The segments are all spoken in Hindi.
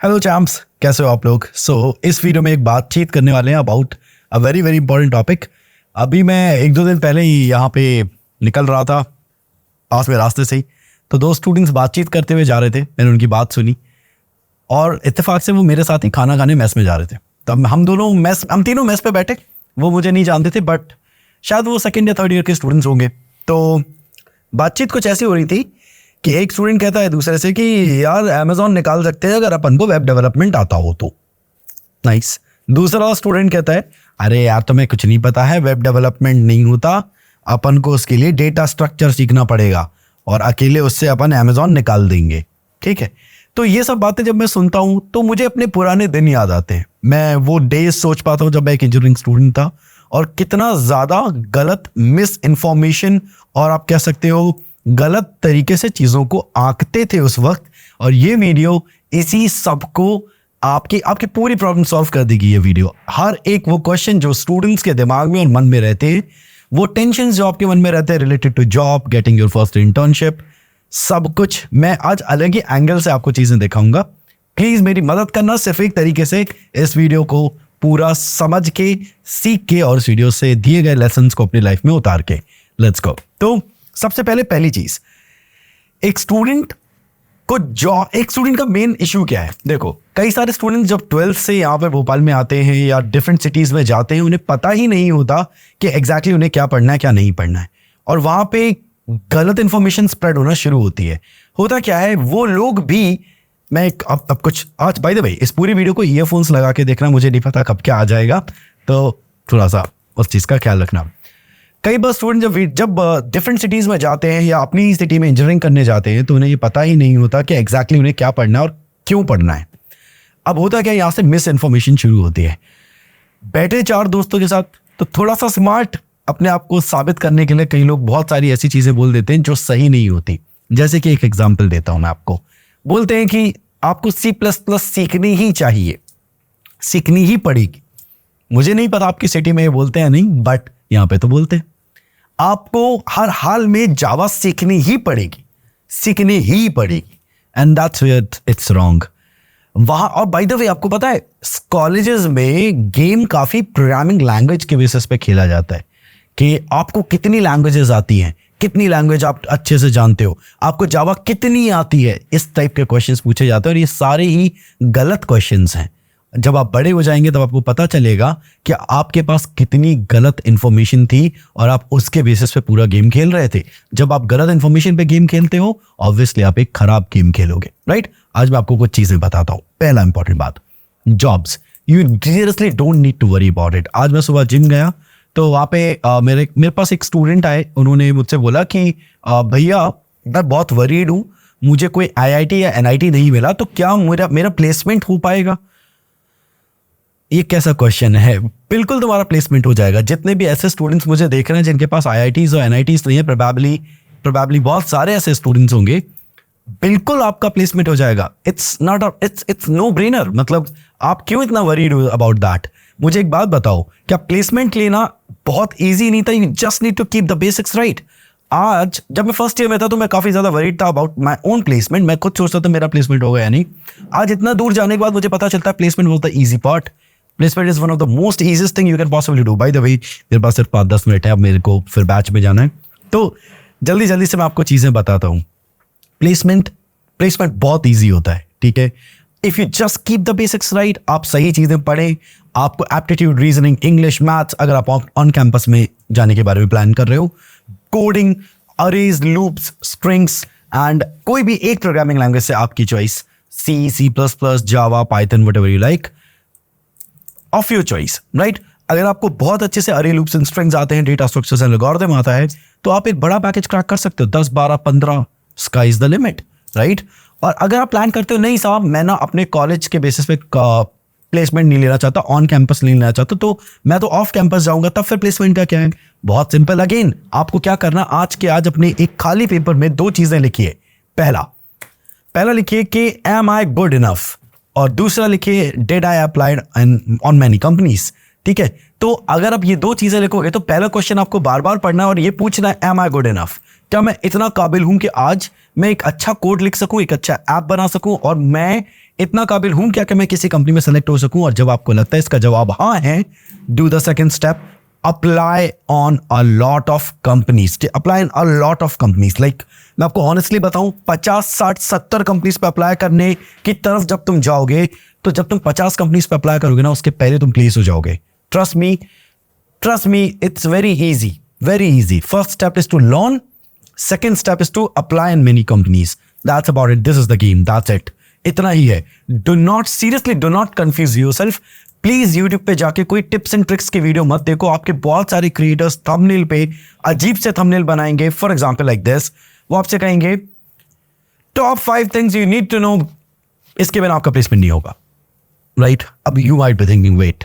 हेलो चैम्प्स, कैसे हो आप लोग। इस वीडियो में एक बातचीत करने वाले हैं about a very very important topic. अभी मैं एक दो दिन पहले ही यहाँ पे निकल रहा था पास में रास्ते से ही, तो दो स्टूडेंट्स बातचीत करते हुए जा रहे थे। मैंने उनकी बात सुनी और इत्तेफाक से वो मेरे साथ ही खाना खाने मेस में जा रहे थे। तब हम तीनों मेस पे बैठे। वो मुझे नहीं जानते थे, बट शायद वो सेकेंड या थर्ड ईयर के स्टूडेंट्स होंगे। तो बातचीत कुछ ऐसी हो रही थी कि एक स्टूडेंट कहता है दूसरे से कि यार अमेज़ॉन निकाल सकते हैं अगर अपन को वेब डेवलपमेंट आता हो तो। नाइस। दूसरा स्टूडेंट कहता है अरे यार तुम्हें कुछ नहीं पता है, वेब डेवलपमेंट नहीं होता, अपन को उसके लिए डेटा स्ट्रक्चर सीखना पड़ेगा और अकेले उससे अपन अमेज़ॉन निकाल देंगे। ठीक है। तो ये सब बातें जब मैं सुनता हूँ तो मुझे अपने पुराने दिन याद आते हैं। मैं वो डेज सोच पाता हूँ जब मैं एक इंजीनियरिंग स्टूडेंट था और कितना ज़्यादा गलत मिस इन्फॉर्मेशन और आप कह सकते हो गलत तरीके से चीज़ों को आंकते थे उस वक्त। और ये वीडियो इसी सबको आपकी पूरी प्रॉब्लम सॉल्व कर देगी। ये वीडियो हर एक वो क्वेश्चन जो स्टूडेंट्स के दिमाग में और मन में रहते हैं, वो टेंशन जो आपके मन में रहते हैं related to job, getting your first internship, सब कुछ मैं आज अलग ही एंगल से आपको चीज़ें दिखाऊंगा। प्लीज़ मेरी मदद करना सिर्फ एक तरीके से, इस वीडियो को पूरा समझ के, सीख के और इस वीडियो से दिए गए लेसन्स को अपनी लाइफ में उतार के। Let's go. तो सबसे पहली चीज, एक स्टूडेंट का मेन इशू क्या है। देखो, कई सारे स्टूडेंट जब 12th से यहाँ पे भोपाल में आते हैं या डिफरेंट सिटीज में जाते हैं, उन्हें पता ही नहीं होता कि एग्जैक्टली उन्हें क्या पढ़ना है क्या नहीं पढ़ना है, और वहां पे गलत इंफॉर्मेशन स्प्रेड होना शुरू होती है। होता क्या है, वो लोग भी, मैं अब कुछ आज बाय द वे इस पूरी वीडियो को ईयरफोन्स लगा के देखना, मुझे नहीं पता कब क्या आ जाएगा, तो थोड़ा सा उस चीज का ख्याल रखना। कई बार स्टूडेंट जब डिफरेंट सिटीज़ में जाते हैं या अपनी ही सिटी में इंजीनियरिंग करने जाते हैं तो उन्हें ये पता ही नहीं होता कि एग्जैक्टली उन्हें क्या पढ़ना है और क्यों पढ़ना है। अब होता क्या, यहाँ से मिस इन्फॉर्मेशन शुरू होती है। बैठे चार दोस्तों के साथ तो थोड़ा सा स्मार्ट अपने आप को साबित करने के लिए कई लोग बहुत सारी ऐसी चीज़ें बोल देते हैं जो सही नहीं होती। जैसे कि एक एग्जाम्पल देता हूँ मैं आपको। बोलते हैं कि आपको C++ सीखनी ही चाहिए, सीखनी ही पड़ेगी। मुझे नहीं पता आपकी सिटी में ये बोलते हैं नहीं, बट यहाँ पे तो बोलते हैं। आपको हर हाल में जावा सीखनी ही पड़ेगी, and that's where it's wrong. वहां, और बाय द वे आपको पता है कॉलेजेस में गेम काफी प्रोग्रामिंग लैंग्वेज के बेसिस पे खेला जाता है कि आपको कितनी लैंग्वेजेस आती हैं, कितनी लैंग्वेज आप अच्छे से जानते हो, आपको जावा कितनी आती है, इस टाइप के क्वेश्चंस पूछे जाते हैं। और ये सारे ही गलत क्वेश्चंस हैं। जब आप बड़े हो जाएंगे तब आपको पता चलेगा कि आपके पास कितनी गलत इंफॉर्मेशन थी और आप उसके बेसिस पे पूरा गेम खेल रहे थे। जब आप गलत इंफॉर्मेशन पे गेम खेलते हो, ऑब्वियसली आप एक खराब गेम खेलोगे, राइट। आज मैं आपको कुछ चीजें बताता हूँ। पहला इंपॉर्टेंट बात, jobs. You seriously don't need to worry about it. आज मैं सुबह जिम गया तो वहाँ पे मेरे पास एक स्टूडेंट आए। उन्होंने मुझसे बोला कि भैया मैं बहुत वरीड हूँ, मुझे कोई IIT या NIT नहीं मिला, तो क्या मेरा प्लेसमेंट हो पाएगा। ये कैसा क्वेश्चन है। बिल्कुल तुम्हारा प्लेसमेंट हो जाएगा। जितने भी ऐसे स्टूडेंट्स मुझे देख रहे हैं जिनके पास IITs और NITs नहीं है, प्रोबेबली बहुत सारे ऐसे स्टूडेंट्स होंगे, बिल्कुल आपका प्लेसमेंट हो जाएगा। It's no brainer. मतलब आप क्यों इतना वरीड अबाउट दैट। मुझे एक बात बताओ, क्या प्लेसमेंट लेना बहुत ईजी नहीं था। You just need to keep the basics right. आज जब मैं फर्स्ट ईयर में था तो मैं काफी ज्यादा वरीड था अबाउट माई ओन प्लेसमेंट। मैं खुद सोचता था मेरा प्लेसमेंट होगा या नहीं। आज इतना दूर जाने के बाद मुझे पता चलता है placement was the easy part. Placement is one of the most easiest thing you can possibly do. By the way मेरे पास सिर्फ 5-10 मिनट है, अब मेरे को फिर बैच में जाना है, तो जल्दी से मैं आपको चीजें बताता हूँ। प्लेसमेंट बहुत इजी होता है, ठीक है। If you just keep the basics right, आप सही चीजें पढ़ें, आपको एप्टीट्यूड, रीजनिंग, इंग्लिश, मैथ्स, अगर आप ऑन कैंपस में जाने के बारे में प्लान कर रहे हो, coding, arrays, loops, strings, and कोई भी एक प्रोग्रामिंग लैंग्वेज से आपकी choice, C++, Java, Python, whatever you like, of your choice, right. अगर आपको बहुत अच्छे से अरे लूप्स एंड स्ट्रिंग्स आते हैं, डेटा स्ट्रक्चर्स एंड एल्गोरिथम आता है, तो आप एक बड़ा पैकेज क्रैक कर सकते हो। 10, 12, 15, sky is the limit, right. और अगर आप प्लान करते हो नहीं साहब मैं ना अपने कॉलेज के बेसिस पे प्लेसमेंट नहीं लेना चाहता, ऑन कैंपस नहीं लेना चाहता, तो मैं तो ऑफ कैंपस जाऊंगा, तब फिर प्लेसमेंट का क्या है। बहुत सिंपल। अगेन आपको क्या करना, आज के आज अपने एक खाली पेपर में 2 चीजें लिखिए। पहला लिखिए कि एम आई गुड इनफ, और दूसरा लिखिए did I applied on many companies. ठीक है, तो अगर आप ये 2 चीजें लिखोगे तो पहला क्वेश्चन आपको बार बार पढ़ना है और ये पूछना है एम आई गुड इनफ। क्या मैं इतना काबिल हूं कि आज मैं एक अच्छा कोड लिख सकूं, एक अच्छा ऐप बना सकूं और मैं इतना काबिल हूं क्या कि मैं किसी कंपनी में सेलेक्ट हो सकूं? और जब आपको लगता है इसका जवाब हाँ है, do the second step, apply on a lot of companies, apply in a lot of companies. Like मैं आपको ऑनेस्टली बताऊं, 50, 60, 70 कंपनीज पे अप्लाई करने की तरफ जब तुम जाओगे, तो जब तुम 50 कंपनीज पे अप्लाई करोगे ना, उसके पहले तुम प्लेस हो जाओगे। Trust me, it's very easy. First step is to learn, second step is to apply in many companies. That's about it, this is the game, that's it, इतना ही है। Do not confuse yourself. Please YouTube पे जाके कोई टिप्स एंड ट्रिक्स की वीडियो मत देखो। आपके बहुत सारे क्रिएटर्स थंबनेल पे अजीब से थंबनेल बनाएंगे, फॉर एग्जांपल लाइक दिस। वो आपसे कहेंगे top 5 things you need to know, इसके बिना आपका प्लेसमेंट नहीं होगा, राइट? अब you might be thinking, wait,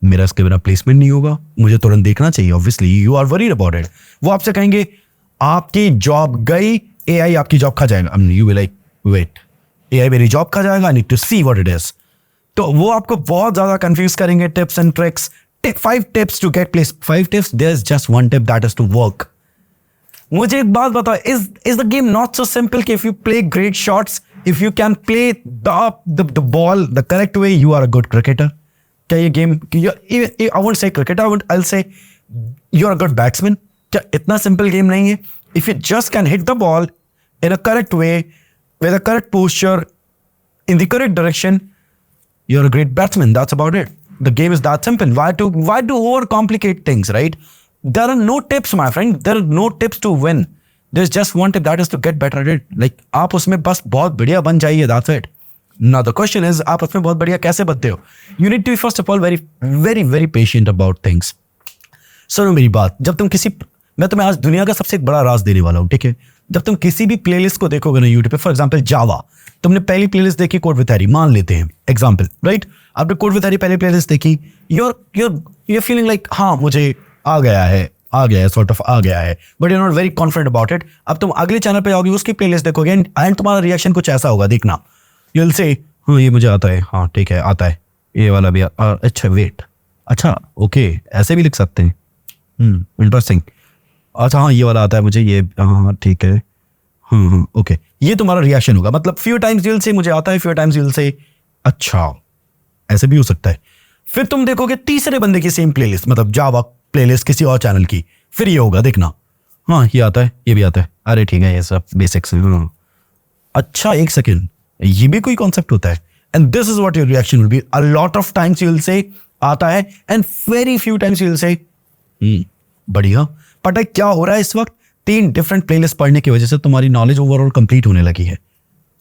मेरा इसके बिना प्लेसमेंट नहीं होगा, मुझे तुरंत देखना चाहिए, obviously you are worried about it. वो आपसे कहेंगे आपकी जॉब गई, एआई आपकी जॉब खा जाएगा। You will like, wait, AI मेरी जॉब खा जाएगा, I need to see what it is. तो वो आपको बहुत ज्यादा कंफ्यूज करेंगे। Tips and tricks, 5 tips to get place, 5 tips, there is just 1 tip, that is to work. मुझे एक बात बताओ, is the game not so simple कि if you play great shots, if you can play the ball the correct way, you are a good cricketer? क्या ये game, I won't say cricketer, I will say you are a good batsman? क्या इतना सिंपल गेम नहीं है? If you just can hit the ball in a correct way, with a correct posture, in the correct direction, you're a great batsman. That's about it. The game is that simple. Why to overcomplicate things, right? There are no tips, my friend. There are no tips to win. There's just one tip, that is to get better at it. Like आप उसमें बस बहुत बढ़िया बन जाइए, that's it. Now the question is, आप उसमें बहुत बढ़िया कैसे बनते हो? You need to be first of all very patient about things. सुनो मेरी बात, जब तुम मैं तुम्हें आज दुनिया का सबसे एक बड़ा राज देने वाला हूँ, ठीक है? जब तुम किसी भी प्लेलिस्ट को देखोगे ना यूट्यूब पे, फॉर एग्जांपल जावा, तुमने पहली प्लेलिस्ट देखी कोड विथ हैरी, मान लेते हैं एग्जांपल, राइट? आपने कोड विथ हैरी पहली प्लेलिस्ट देखी, you're feeling like हाँ मुझे आ गया है, सॉर्ट ऑफ आ गया है, but you are not very confident about it. अब तुम अगले चैनल पे जाओगे, उसकी प्लेलिस्ट देखोगे, एंड तुम्हारा रिएक्शन कुछ ऐसा होगा, देखना, यू विल से हाँ ये मुझे आता है, हाँ ठीक है आता है, ये वाला भी अच्छा वेट, अच्छा ओके, ऐसे भी लिख सकते हैं, इंटरेस्टिंग, अच्छा हाँ ये वाला आता है मुझे, ये हाँ ठीक है, ओके, ये तुम्हारा रिएक्शन होगा। मतलब फ्यू टाइम्स यूल से मुझे आता है, फ्यू टाइम्स यूल से अच्छा, ऐसे भी हो सकता है। फिर तुम देखोगे तीसरे बंदे की सेम प्लेलिस्ट, मतलब जावा प्लेलिस्ट किसी और चैनल की, फिर ये होगा, देखना, हाँ ये आता है, ये भी आता है, अरे ठीक है ये सब बेसिक्स, अच्छा एक सेकेंड, ये भी कोई कॉन्सेप्ट होता है। And this is what your reaction will be. A lot of times you will say आता है, and very few times you will say बढ़िया। पता है क्या हो रहा है इस वक्त? 3 डिफरेंट प्लेलिस्ट पढ़ने की वजह से तुम्हारी नॉलेज ओवरऑल कंप्लीट होने लगी है।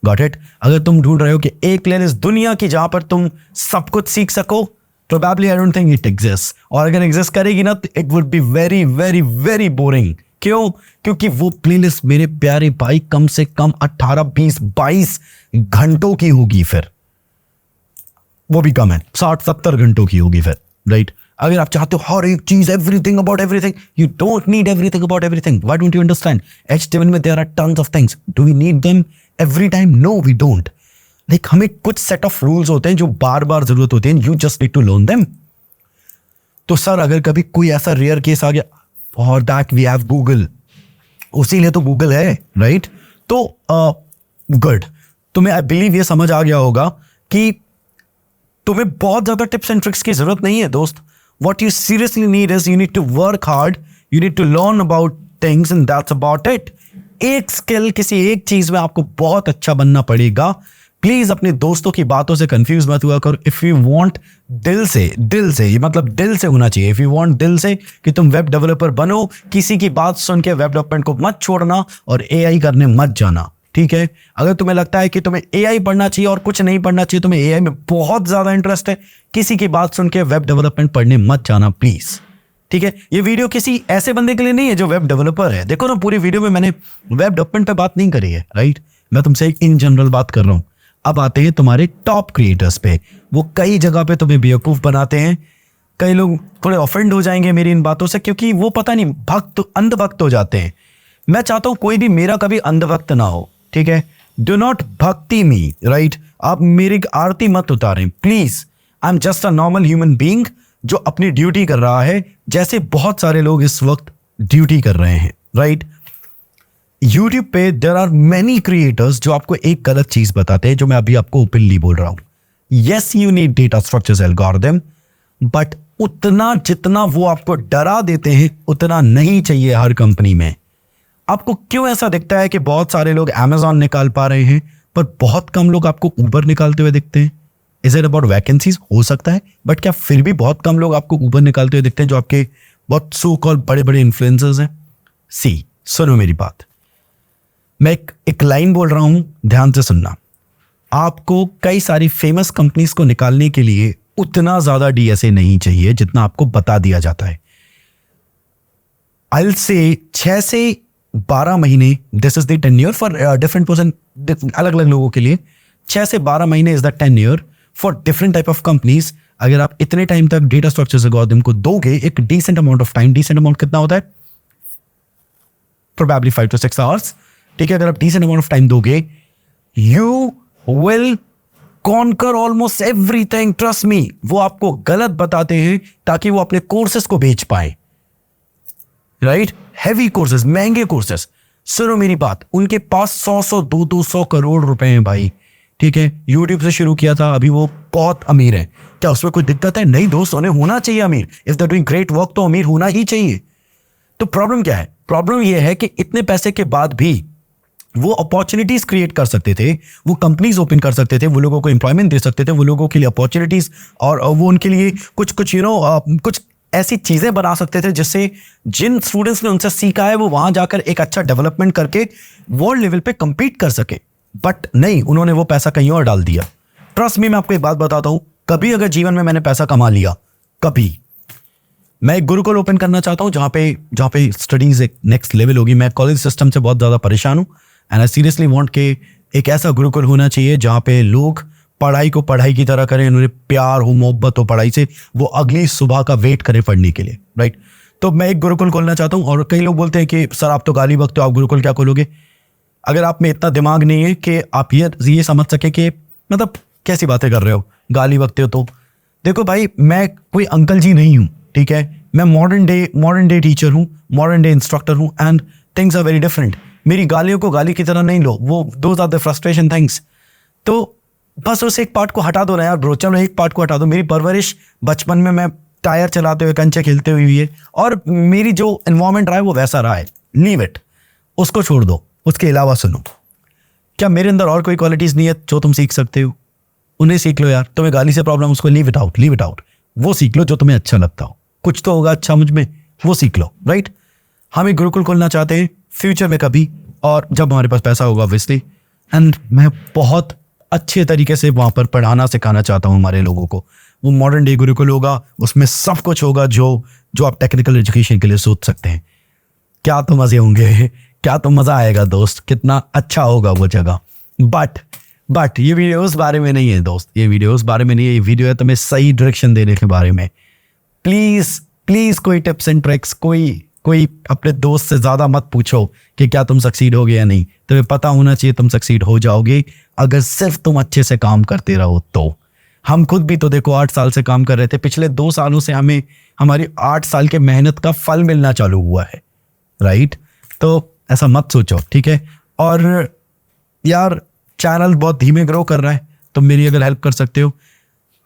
Got it? अगर तुम ढूंढ रहे हो कि एक प्लेलिस्ट दुनिया की जहां पर तुम सब कुछ सीख सको, probably I don't think it exist, और अगर एग्जिस्ट करेगी ना, it would be very boring. क्यों? क्योंकि वो प्लेलिस्ट मेरे प्यारे भाई कम से कम 18, 20, 22 घंटों की होगी, फिर वो भी कम है, 60-70 घंटों की होगी फिर, राइट? अगर आप चाहते हो हर एक चीज, everything about everything, you don't need everything about everything. Why don't you understand? HTML में there are tons of things, do we need them every time? No we don't. Like हमें कुछ सेट ऑफ रूल्स होते हैं जो बार बार जरूरत होती है, you just need to learn them. तो सर अगर कभी कोई ऐसा रेयर केस आ गया, for that we have Google, उसीलिए तो गूगल है, राइट? तो गुड, तुम्हें आई बिलीव ये समझ आ गया होगा कि तुम्हें बहुत ज्यादा टिप्स एंड ट्रिक्स की जरूरत नहीं है दोस्त। What you seriously need is you need to work hard, you need to learn about things, and that's about it. एक स्किल, किसी एक चीज में आपको बहुत अच्छा बनना पड़ेगा। प्लीज अपने दोस्तों की बातों से कंफ्यूज मत हुआ करो। इफ यू वांट दिल से, ये मतलब दिल से होना चाहिए, इफ यू वांट दिल से कि तुम वेब डेवलपर बनो, किसी की बात सुन के वेब डेवलपमेंट को मत छोड़ना और AI करने मत जाना, ठीक है? अगर तुम्हें लगता है कि तुम्हें AI पढ़ना चाहिए और कुछ नहीं पढ़ना चाहिए, तुम्हें AI में बहुत ज्यादा इंटरेस्ट है, किसी की बात सुन के वेब डेवलपमेंट पढ़ने मत जाना प्लीज, ठीक है? ये वीडियो किसी ऐसे बंदे के लिए नहीं है जो वेब डेवलपर है। देखो ना, पूरी वीडियो में मैंने वेब डेवलपमेंट पे बात नहीं करी है, राइट? मैं तुमसे एक इन जनरल बात कर रहा हूं। अब आते हैं तुम्हारे टॉप क्रिएटर्स पे। वो कई जगह पे तुम्हें बेवकूफ बनाते हैं। कई लोग थोड़े ऑफेंड हो जाएंगे मेरी इन बातों से, क्योंकि वो पता नहीं अंधभक्त हो जाते हैं। मैं चाहता हूं कोई भी मेरा कभी अंधभक्त ना हो, ठीक है? डू नॉट भक्ति मी, राइट? आप मेरी आरती मत उतारें please. I am just a normal human being जो अपनी ड्यूटी कर रहा है, जैसे बहुत सारे लोग इस वक्त ड्यूटी कर रहे हैं, राइट? YouTube पे देयर आर मेनी क्रिएटर्स जो आपको एक गलत चीज बताते हैं, जो मैं अभी आपको ओपनली बोल रहा हूं. Yes, you need data structures, algorithm, but उतना जितना वो आपको डरा देते हैं उतना नहीं चाहिए हर कंपनी में. आपको क्यों ऐसा दिखता है कि बहुत सारे लोग Amazon निकाल पा रहे हैं पर बहुत कम लोग आपको Uber निकालते हुए दिखते हैं? Is it about vacancies? हो सकता है, बट क्या फिर भी बहुत कम लोग आपको Uber निकालते हुए दिखते हैं जो आपके बहुत सो कॉल बड़े बड़े इन्फ्लुएंसर्स हैं? सी, सुनो मेरी बात, मैं एक लाइन बोल रहा हूं, ध्यान से सुनना. आपको कई सारी फेमस कंपनीज को निकालने के लिए उतना ज्यादा डीएसए नहीं चाहिए जितना आपको बता दिया जाता है. आई विल से 6 से 12 महीने, this is the tenure for different person, अलग अलग लोगों के लिए 6 से 12 महीने is the tenure for different type of companies. अगर आप इतने टाइम तक डेटा स्ट्रक्चर्स एल्गोरिथम को दोगे, एक decent amount of time, decent amount कितना होता है? Probably 5 to 6 hours. ठीक है, अगर आप डिसेंट अमाउंट ऑफ टाइम दोगे, you will conquer almost everything. Trust me, वो आपको गलत बताते हैं ताकि वो अपने कोर्सेस को बेच पाए. राइट, हैवी कोर्सेस, महंगे कोर्सेस. सुनो मेरी बात, उनके पास 100 200 करोड़ रुपए हैं भाई. ठीक है, यूट्यूब से शुरू किया था, अभी वो बहुत अमीर है. क्या उसमें कोई दिक्कत है? नहीं दोस्त, उन्हें होना चाहिए अमीर. If they doing great work तो अमीर होना ही चाहिए. तो प्रॉब्लम क्या है? प्रॉब्लम यह है कि इतने पैसे के बाद भी वो अपॉर्चुनिटीज क्रिएट कर सकते थे, वो कंपनीज ओपन कर सकते थे, वो लोगों को एम्प्लॉयमेंट दे सकते थे, वो लोगों के लिए अपॉर्चुनिटीज, और वो उनके लिए कुछ कुछ ऐसी चीजें बना सकते थे जिससे जिन स्टूडेंट्स ने उनसे सीखा है वो वहां जाकर एक अच्छा डेवलपमेंट करके वर्ल्ड लेवल पे compete कर सके. बट नहीं, उन्होंने वो पैसा कहीं और डाल दिया. ट्रस्ट मी, मैं आपको एक बात बताता हूं, कभी अगर जीवन में मैंने पैसा कमा लिया, कभी, मैं एक गुरुकुल ओपन करना चाहता हूं जहां पे स्टडीज एक नेक्स्ट लेवल होगी. मैं कॉलेज सिस्टम से बहुत ज्यादा परेशान हूं एंड आई सीरियसली वांट के एक ऐसा गुरुकुल होना चाहिए जहां पे लोग पढ़ाई को पढ़ाई की तरह करें, उन्हें प्यार हो, मोहब्बत हो पढ़ाई से, वो अगली सुबह का वेट करें पढ़ने के लिए. राइट, तो मैं एक गुरुकुल खोलना चाहता हूं. और कई लोग बोलते हैं कि सर आप तो गाली बकते हो, आप गुरुकुल क्या खोलोगे? अगर आप में इतना दिमाग नहीं है कि आप ये समझ सके कि मतलब कैसी बातें कर रहे हो, गाली बकते हो, तो देखो भाई, मैं कोई अंकल जी नहीं हूं. ठीक है, मैं मॉडर्न डे टीचर हूं, मॉडर्न डे इंस्ट्रक्टर हूं, and things are very different. मेरी गालियों को गाली की तरह नहीं लो, वो those are the frustration things. तो बस उस एक पार्ट को हटा दो ना यार ब्रो, चलो एक पार्ट को हटा दो. मेरी परवरिश बचपन में मैं टायर चलाते हुए, कंचे खेलते हुए हुई है, और मेरी जो एनवायरमेंट रहा है वो वैसा रहा है. लीव इट, उसको छोड़ दो. उसके अलावा सुनो, क्या मेरे अंदर और कोई क्वालिटीज नहीं है जो तुम सीख सकते हो? उन्हें सीख लो यार. तुम्हें गाली से प्रॉब्लम, उसको लीव इट आउट. वो सीख लो जो तुम्हें अच्छा लगता हो. कुछ तो होगा अच्छा मुझ में, वो सीख लो. राइट, हम एक गुरुकुल खोलना चाहते हैं फ्यूचर में कभी, और जब हमारे पास पैसा होगा ऑब्वियसली, एंड मैं बहुत अच्छे तरीके से वहां पर पढ़ाना सिखाना चाहता हूं हमारे लोगों को. वो मॉडर्न डे गुरुकुल होगा, उसमें सब कुछ होगा जो आप टेक्निकल एजुकेशन के लिए सोच सकते हैं. क्या तो मजे होंगे, क्या तो मजा आएगा दोस्त, कितना अच्छा होगा वो जगह. बट ये वीडियो उस बारे में नहीं है दोस्त, ये वीडियो उस बारे में नहीं है. ये वीडियो है तुम्हें सही डायरेक्शन देने के बारे में. प्लीज कोई टिप्स एंड ट्रिक्स, कोई अपने दोस्त से ज्यादा मत पूछो कि क्या तुम सक्सीड होगे या नहीं. तुम्हें पता होना चाहिए तुम सक्सीड हो जाओगे अगर सिर्फ तुम अच्छे से काम करते रहो. तो हम खुद भी तो देखो 8 साल से काम कर रहे थे, पिछले 2 सालों से हमें हमारी 8 साल के मेहनत का फल मिलना चालू हुआ है. राइट, तो ऐसा मत सोचो. ठीक है, और यार चैनल बहुत धीमे ग्रो कर रहा है, तो मेरी अगर हेल्प कर सकते हो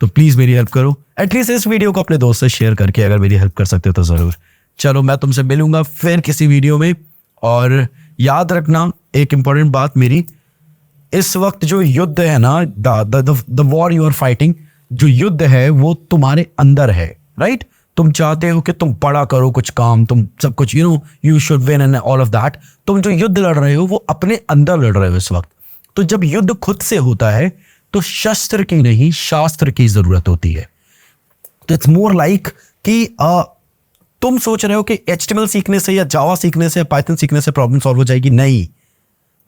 तो प्लीज मेरी हेल्प करो. एटलीस्ट इस वीडियो को अपने दोस्त से शेयर करके अगर मेरी हेल्प कर सकते हो तो जरूर. चलो, मैं तुमसे मिलूंगा फिर किसी वीडियो में. और याद रखना एक इंपॉर्टेंट बात मेरी, इस वक्त जो युद्ध है ना, the war you are fighting, जो युद्ध है वो तुम्हारे अंदर है. राइट, तुम चाहते हो कि तुम बड़ा करो कुछ काम, तुम सब कुछ you should win and all of that. तुम जो युद्ध लड़ रहे हो वो अपने अंदर लड़ रहे हो इस वक्त. तो जब युद्ध खुद से होता है तो शस्त्र की नहीं, शास्त्र की जरूरत होती है. तो इट्स मोर लाइक कि तुम सोच रहे हो कि HTML सीखने से या जावा सीखने से या पाइथन सीखने से प्रॉब्लम सॉल्व हो जाएगी. नहीं,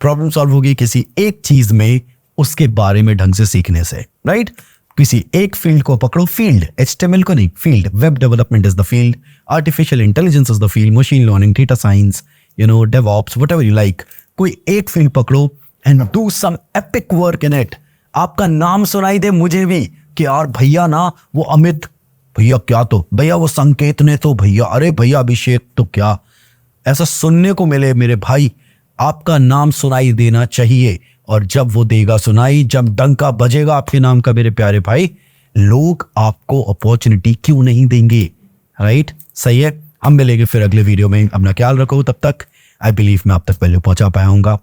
प्रॉब्लम सॉल्व होगी किसी एक चीज में, उसके बारे में ढंग से सीखने से. राइट, किसी एक फील्ड को पकड़ो, फील्ड HTML को नहीं, field. Web development is the field, artificial intelligence is the field, machine learning, data science, DevOps, whatever you like. कोई एक फील्ड पकड़ो and do some epic work in it. आपका नाम सुनाई दे मुझे भी कि यार भैया ना वो अमित भैया, क्या तो भैया वो संकेत ने तो भैया, अरे भैया अभिषेक तो क्या, ऐसा सुनने को मिले मेरे भाई. आपका नाम सुनाई देना चाहिए, और जब वो देगा सुनाई, जब डंका बजेगा आपके नाम का मेरे प्यारे भाई, लोग आपको अपॉर्चुनिटी क्यों नहीं देंगे? राइट, सही है। हम मिलेंगे फिर अगले वीडियो में। अपना ख्याल रखो, तब तक आई बिलीव मैं आप तक वैल्यू पहुंचा पाया हूँ।